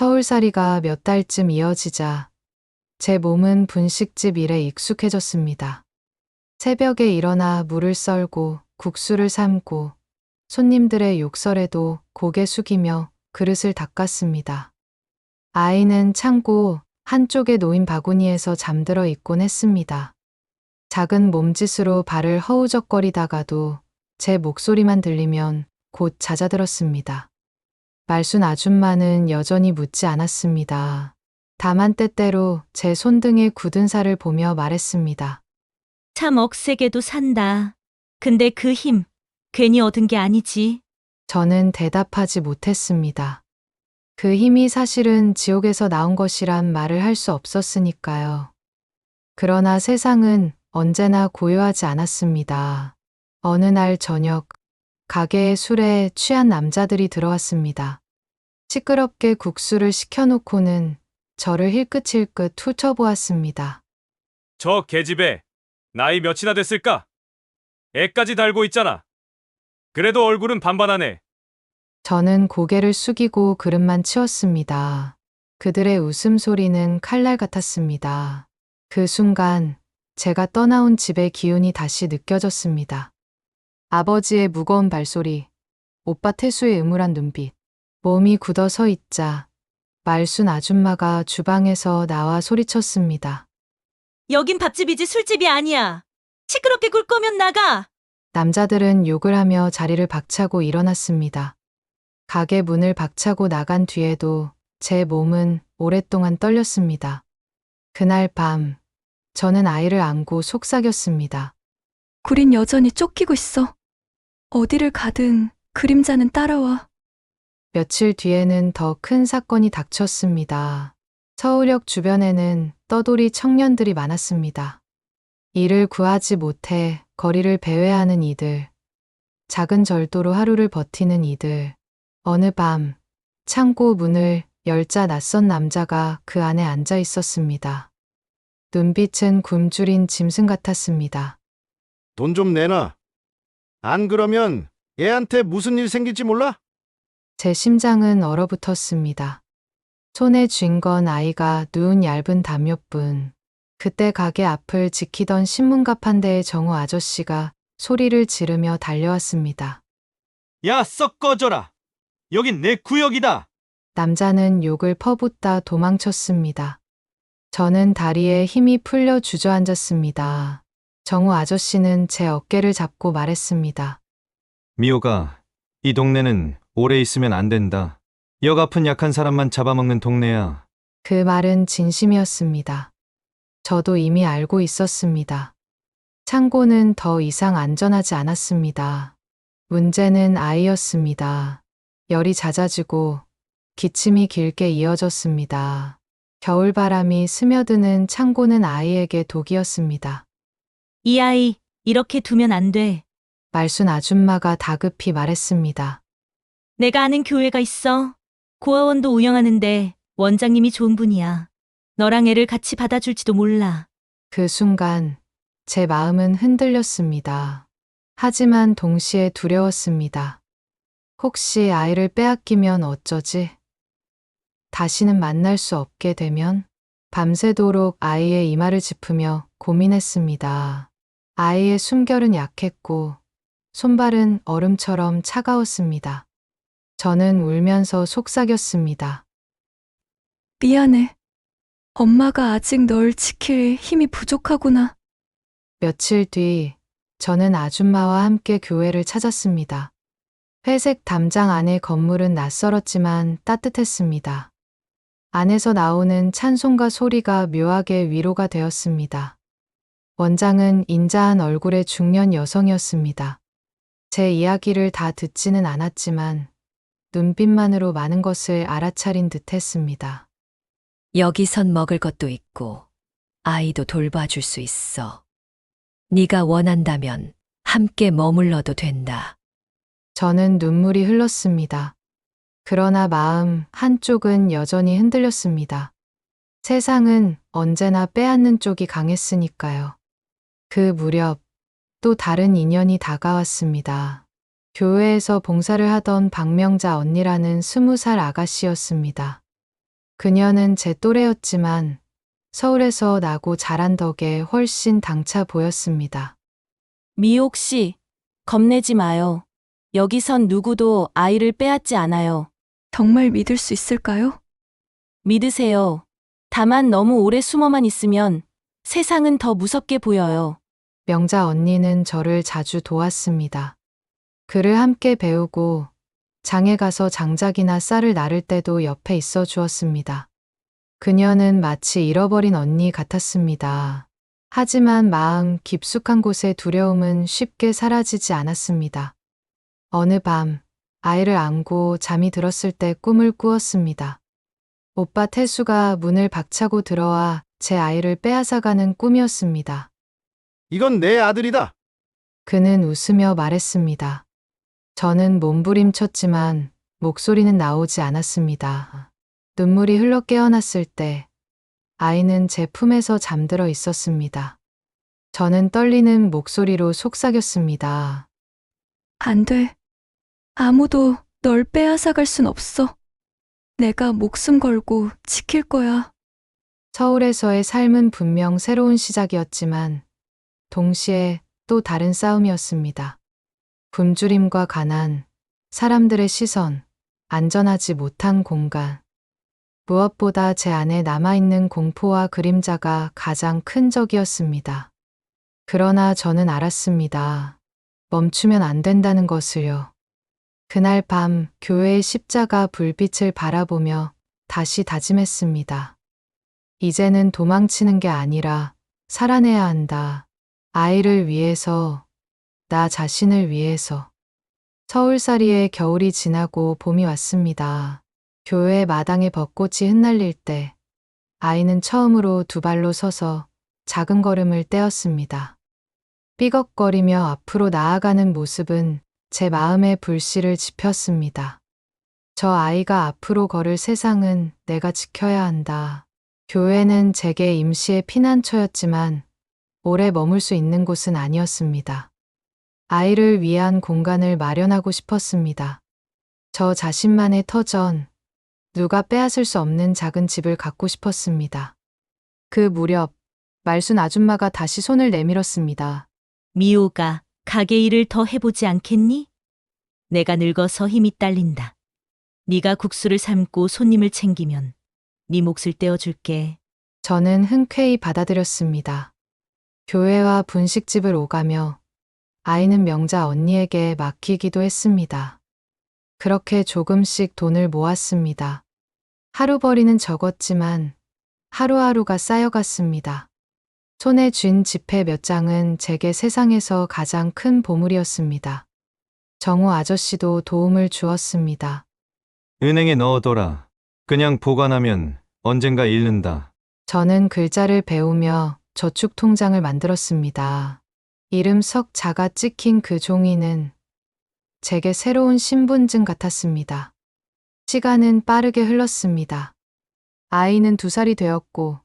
서울살이가 몇 달쯤 이어지자 제 몸은 분식집 일에 익숙해졌습니다. 새벽에 일어나 물을 썰고 국수를 삶고 손님들의 욕설에도 고개 숙이며 그릇을 닦았습니다. 아이는 창고 한쪽에 놓인 바구니에서 잠들어 있곤 했습니다. 작은 몸짓으로 발을 허우적거리다가도 제 목소리만 들리면 곧 잦아들었습니다. 말순 아줌마는 여전히 묻지 않았습니다. 다만 때때로 제 손등에 굳은 살을 보며 말했습니다. 참 억세게도 산다. 근데 그 힘, 괜히 얻은 게 아니지. 저는 대답하지 못했습니다. 그 힘이 사실은 지옥에서 나온 것이란 말을 할 수 없었으니까요. 그러나 세상은 언제나 고요하지 않았습니다. 어느 날 저녁, 가게에 술에 취한 남자들이 들어왔습니다. 시끄럽게 국수를 시켜놓고는 저를 힐끗힐끗 훑어보았습니다. 저 계집애 나이 몇이나 됐을까? 애까지 달고 있잖아. 그래도 얼굴은 반반하네. 저는 고개를 숙이고 그릇만 치웠습니다. 그들의 웃음소리는 칼날 같았습니다. 그 순간 제가 떠나온 집의 기운이 다시 느껴졌습니다. 아버지의 무거운 발소리, 오빠 태수의 음울한 눈빛, 몸이 굳어 서 있자 말순 아줌마가 주방에서 나와 소리쳤습니다. 여긴 밥집이지 술집이 아니야. 시끄럽게 굴 거면 나가. 남자들은 욕을 하며 자리를 박차고 일어났습니다. 가게 문을 박차고 나간 뒤에도 제 몸은 오랫동안 떨렸습니다. 그날 밤, 저는 아이를 안고 속삭였습니다. 구린 여전히 쫓기고 있어. 어디를 가든 그림자는 따라와. 며칠 뒤에는 더 큰 사건이 닥쳤습니다. 서울역 주변에는 떠돌이 청년들이 많았습니다. 일을 구하지 못해 거리를 배회하는 이들, 작은 절도로 하루를 버티는 이들. 어느 밤, 창고 문을 열자 낯선 남자가 그 안에 앉아 있었습니다. 눈빛은 굶주린 짐승 같았습니다. 돈 좀 내놔. 안 그러면 얘한테 무슨 일 생길지 몰라? 제 심장은 얼어붙었습니다. 손에 쥔 건 아이가 누운 얇은 담요뿐. 그때 가게 앞을 지키던 신문갑 한 대의 정우 아저씨가 소리를 지르며 달려왔습니다. 야, 썩 꺼져라. 여긴 내 구역이다. 남자는 욕을 퍼붓다 도망쳤습니다. 저는 다리에 힘이 풀려 주저앉았습니다. 정우 아저씨는 제 어깨를 잡고 말했습니다. 미호가, 이 동네는 오래 있으면 안 된다. 역 아픈 약한 사람만 잡아먹는 동네야. 그 말은 진심이었습니다. 저도 이미 알고 있었습니다. 창고는 더 이상 안전하지 않았습니다. 문제는 아이였습니다. 열이 잦아지고 기침이 길게 이어졌습니다. 겨울바람이 스며드는 창고는 아이에게 독이었습니다. 이 아이, 이렇게 두면 안 돼. 말순 아줌마가 다급히 말했습니다. 내가 아는 교회가 있어. 고아원도 운영하는데 원장님이 좋은 분이야. 너랑 애를 같이 받아줄지도 몰라. 그 순간 제 마음은 흔들렸습니다. 하지만 동시에 두려웠습니다. 혹시 아이를 빼앗기면 어쩌지? 다시는 만날 수 없게 되면? 밤새도록 아이의 이마를 짚으며 고민했습니다. 아이의 숨결은 약했고 손발은 얼음처럼 차가웠습니다. 저는 울면서 속삭였습니다. 미안해. 엄마가 아직 널 지킬 힘이 부족하구나. 며칠 뒤 저는 아줌마와 함께 교회를 찾았습니다. 회색 담장 안의 건물은 낯설었지만 따뜻했습니다. 안에서 나오는 찬송가 소리가 묘하게 위로가 되었습니다. 원장은 인자한 얼굴의 중년 여성이었습니다. 제 이야기를 다 듣지는 않았지만 눈빛만으로 많은 것을 알아차린 듯 했습니다. 여기선 먹을 것도 있고 아이도 돌봐줄 수 있어. 네가 원한다면 함께 머물러도 된다. 저는 눈물이 흘렀습니다. 그러나 마음 한쪽은 여전히 흔들렸습니다. 세상은 언제나 빼앗는 쪽이 강했으니까요. 그 무렵 또 다른 인연이 다가왔습니다. 교회에서 봉사를 하던 박명자 언니라는 20살 아가씨였습니다. 그녀는 제 또래였지만 서울에서 나고 자란 덕에 훨씬 당차 보였습니다. 미옥 씨, 겁내지 마요. 여기선 누구도 아이를 빼앗지 않아요. 정말 믿을 수 있을까요? 믿으세요. 다만 너무 오래 숨어만 있으면 세상은 더 무섭게 보여요. 명자 언니는 저를 자주 도왔습니다. 글을 함께 배우고 장에 가서 장작이나 쌀을 나를 때도 옆에 있어 주었습니다. 그녀는 마치 잃어버린 언니 같았습니다. 하지만 마음 깊숙한 곳의 두려움은 쉽게 사라지지 않았습니다. 어느 밤 아이를 안고 잠이 들었을 때 꿈을 꾸었습니다. 오빠 태수가 문을 박차고 들어와 제 아이를 빼앗아가는 꿈이었습니다. 이건 내 아들이다. 그는 웃으며 말했습니다. 저는 몸부림쳤지만 목소리는 나오지 않았습니다. 눈물이 흘러 깨어났을 때 아이는 제 품에서 잠들어 있었습니다. 저는 떨리는 목소리로 속삭였습니다. 안 돼. 아무도 널 빼앗아갈 순 없어. 내가 목숨 걸고 지킬 거야. 서울에서의 삶은 분명 새로운 시작이었지만 동시에 또 다른 싸움이었습니다. 굶주림과 가난, 사람들의 시선, 안전하지 못한 공간. 무엇보다 제 안에 남아있는 공포와 그림자가 가장 큰 적이었습니다. 그러나 저는 알았습니다. 멈추면 안 된다는 것을요. 그날 밤 교회의 십자가 불빛을 바라보며 다시 다짐했습니다. 이제는 도망치는 게 아니라 살아내야 한다. 아이를 위해서, 나 자신을 위해서. 서울살이의 겨울이 지나고 봄이 왔습니다. 교회 마당에 벚꽃이 흩날릴 때 아이는 처음으로 두 발로 서서 작은 걸음을 떼었습니다. 삐걱거리며 앞으로 나아가는 모습은 제 마음의 불씨를 지폈습니다. 저 아이가 앞으로 걸을 세상은 내가 지켜야 한다. 교회는 제게 임시의 피난처였지만 오래 머물 수 있는 곳은 아니었습니다. 아이를 위한 공간을 마련하고 싶었습니다. 저 자신만의 터전, 누가 빼앗을 수 없는 작은 집을 갖고 싶었습니다. 그 무렵 말순 아줌마가 다시 손을 내밀었습니다. 미호가 가게 일을 더 해보지 않겠니? 내가 늙어서 힘이 딸린다. 네가 국수를 삶고 손님을 챙기면 네 몫을 떼어줄게. 저는 흔쾌히 받아들였습니다. 교회와 분식집을 오가며 아이는 명자 언니에게 맡기기도 했습니다. 그렇게 조금씩 돈을 모았습니다. 하루벌이는 적었지만 하루하루가 쌓여갔습니다. 손에 쥔 지폐 몇 장은 제게 세상에서 가장 큰 보물이었습니다. 정우 아저씨도 도움을 주었습니다. 은행에 넣어둬라. 그냥 보관하면 언젠가 잃는다. 저는 글자를 배우며 저축 통장을 만들었습니다. 이름 석 자가 찍힌 그 종이는 제게 새로운 신분증 같았습니다. 시간은 빠르게 흘렀습니다. 아이는 2살이 되었고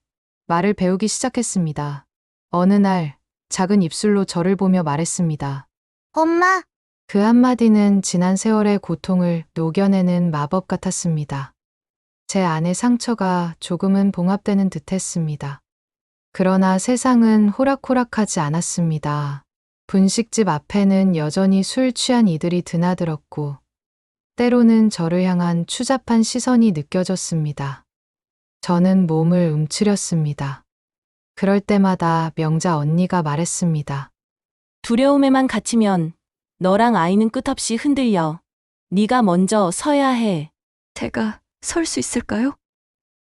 말을 배우기 시작했습니다. 어느 날 작은 입술로 저를 보며 말했습니다. 엄마, 그 한마디는 지난 세월의 고통을 녹여내는 마법 같았습니다. 제 안의 상처가 조금은 봉합되는 듯 했습니다. 그러나 세상은 호락호락하지 않았습니다. 분식집 앞에는 여전히 술 취한 이들이 드나들었고 때로는 저를 향한 추잡한 시선이 느껴졌습니다. 저는 몸을 움츠렸습니다. 그럴 때마다 명자 언니가 말했습니다. 두려움에만 갇히면 너랑 아이는 끝없이 흔들려. 네가 먼저 서야 해. 제가 설 수 있을까요?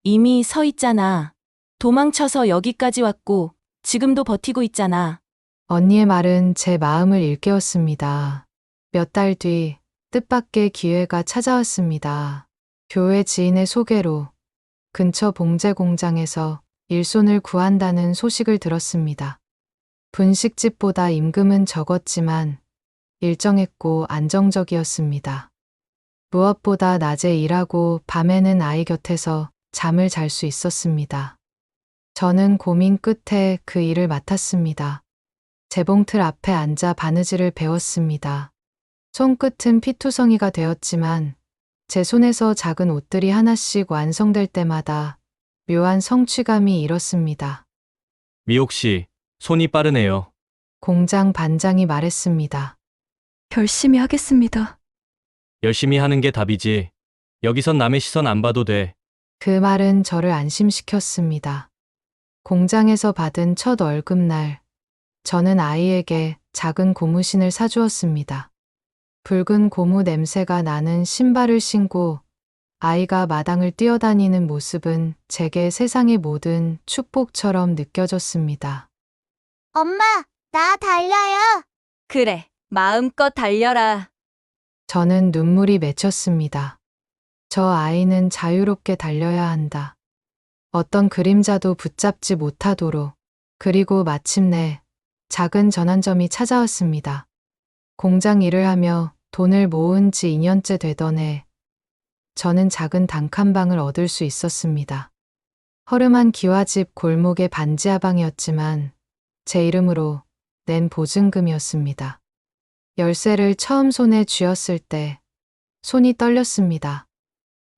이미 서 있잖아. 도망쳐서 여기까지 왔고 지금도 버티고 있잖아. 언니의 말은 제 마음을 일깨웠습니다. 몇 달 뒤 뜻밖의 기회가 찾아왔습니다. 교회 지인의 소개로 근처 봉제 공장에서 일손을 구한다는 소식을 들었습니다. 분식집보다 임금은 적었지만 일정했고 안정적이었습니다. 무엇보다 낮에 일하고 밤에는 아이 곁에서 잠을 잘 수 있었습니다. 저는 고민 끝에 그 일을 맡았습니다. 재봉틀 앞에 앉아 바느질을 배웠습니다. 손끝은 피투성이가 되었지만 제 손에서 작은 옷들이 하나씩 완성될 때마다 묘한 성취감이 일었습니다. 미옥 씨, 손이 빠르네요. 공장 반장이 말했습니다. 열심히 하겠습니다. 열심히 하는 게 답이지. 여기선 남의 시선 안 봐도 돼. 그 말은 저를 안심시켰습니다. 공장에서 받은 첫 월급날, 저는 아이에게 작은 고무신을 사주었습니다. 붉은 고무 냄새가 나는 신발을 신고 아이가 마당을 뛰어다니는 모습은 제게 세상의 모든 축복처럼 느껴졌습니다. 엄마, 나 달려요. 그래, 마음껏 달려라. 저는 눈물이 맺혔습니다. 저 아이는 자유롭게 달려야 한다. 어떤 그림자도 붙잡지 못하도록. 그리고 마침내 작은 전환점이 찾아왔습니다. 공장 일을 하며 돈을 모은 지 2년째 되던 해, 저는 작은 단칸방을 얻을 수 있었습니다. 허름한 기와집 골목의 반지하방이었지만 제 이름으로 낸 보증금이었습니다. 열쇠를 처음 손에 쥐었을 때 손이 떨렸습니다.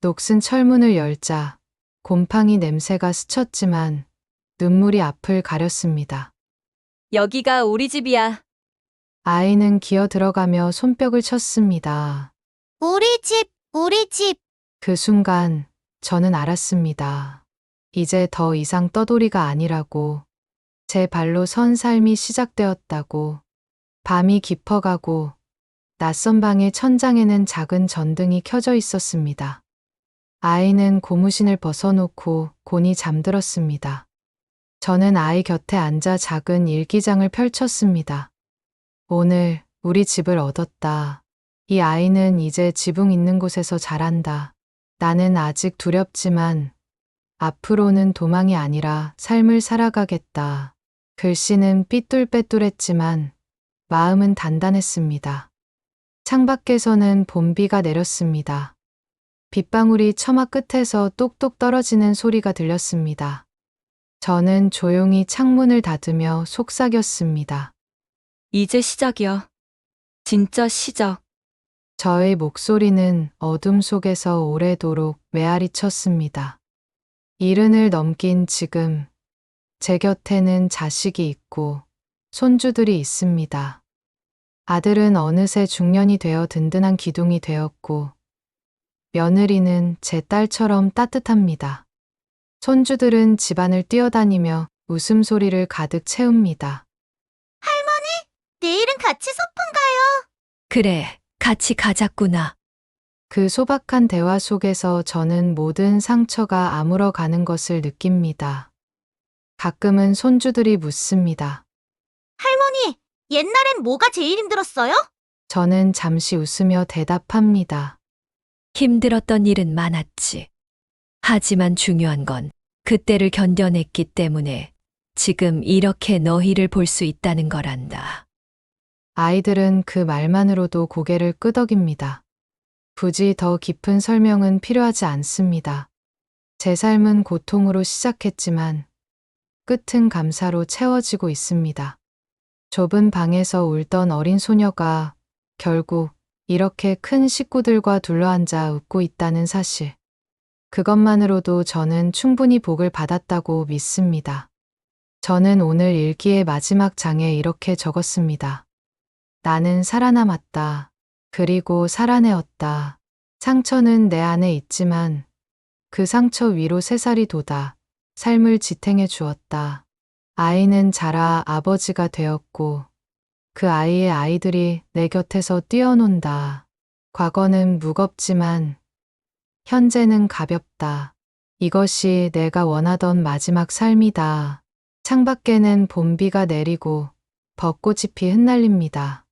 녹슨 철문을 열자 곰팡이 냄새가 스쳤지만 눈물이 앞을 가렸습니다. 여기가 우리 집이야. 아이는 기어 들어가며 손뼉을 쳤습니다. 우리 집, 우리 집. 그 순간 저는 알았습니다. 이제 더 이상 떠돌이가 아니라고, 제 발로 선 삶이 시작되었다고. 밤이 깊어가고 낯선 방의 천장에는 작은 전등이 켜져 있었습니다. 아이는 고무신을 벗어놓고 곤히 잠들었습니다. 저는 아이 곁에 앉아 작은 일기장을 펼쳤습니다. 오늘 우리 집을 얻었다. 이 아이는 이제 지붕 있는 곳에서 자란다. 나는 아직 두렵지만 앞으로는 도망이 아니라 삶을 살아가겠다. 글씨는 삐뚤빼뚤했지만 마음은 단단했습니다. 창밖에서는 봄비가 내렸습니다. 빗방울이 처마 끝에서 똑똑 떨어지는 소리가 들렸습니다. 저는 조용히 창문을 닫으며 속삭였습니다. 이제 시작이야. 진짜 시작. 저의 목소리는 어둠 속에서 오래도록 메아리 쳤습니다. 70을 넘긴 지금, 제 곁에는 자식이 있고 손주들이 있습니다. 아들은 어느새 중년이 되어 든든한 기둥이 되었고, 며느리는 제 딸처럼 따뜻합니다. 손주들은 집안을 뛰어다니며 웃음소리를 가득 채웁니다. 내일은 같이 소풍 가요. 그래, 같이 가자꾸나. 그 소박한 대화 속에서 저는 모든 상처가 아물어가는 것을 느낍니다. 가끔은 손주들이 묻습니다. 할머니, 옛날엔 뭐가 제일 힘들었어요? 저는 잠시 웃으며 대답합니다. 힘들었던 일은 많았지. 하지만 중요한 건 그때를 견뎌냈기 때문에 지금 이렇게 너희를 볼 수 있다는 거란다. 아이들은 그 말만으로도 고개를 끄덕입니다. 굳이 더 깊은 설명은 필요하지 않습니다. 제 삶은 고통으로 시작했지만 끝은 감사로 채워지고 있습니다. 좁은 방에서 울던 어린 소녀가 결국 이렇게 큰 식구들과 둘러앉아 웃고 있다는 사실. 그것만으로도 저는 충분히 복을 받았다고 믿습니다. 저는 오늘 일기의 마지막 장에 이렇게 적었습니다. 나는 살아남았다. 그리고 살아내었다. 상처는 내 안에 있지만 그 상처 위로 새살이 돋아 삶을 지탱해 주었다. 아이는 자라 아버지가 되었고 그 아이의 아이들이 내 곁에서 뛰어논다. 과거는 무겁지만 현재는 가볍다. 이것이 내가 원하던 마지막 삶이다. 창밖에는 봄비가 내리고 벚꽃잎이 흩날립니다.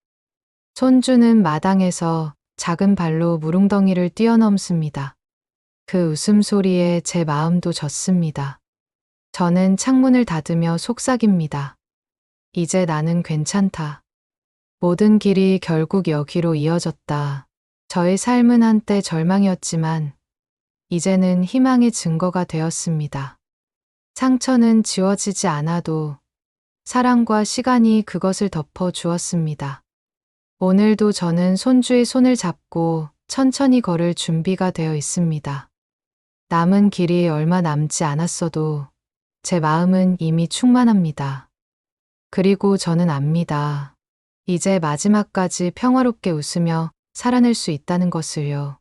손주는 마당에서 작은 발로 무릉덩이를 뛰어넘습니다. 그 웃음소리에 제 마음도 젖습니다. 저는 창문을 닫으며 속삭입니다. 이제 나는 괜찮다. 모든 길이 결국 여기로 이어졌다. 저의 삶은 한때 절망이었지만 이제는 희망의 증거가 되었습니다. 상처는 지워지지 않아도 사랑과 시간이 그것을 덮어 주었습니다. 오늘도 저는 손주의 손을 잡고 천천히 걸을 준비가 되어 있습니다. 남은 길이 얼마 남지 않았어도 제 마음은 이미 충만합니다. 그리고 저는 압니다. 이제 마지막까지 평화롭게 웃으며 살아낼 수 있다는 것을요.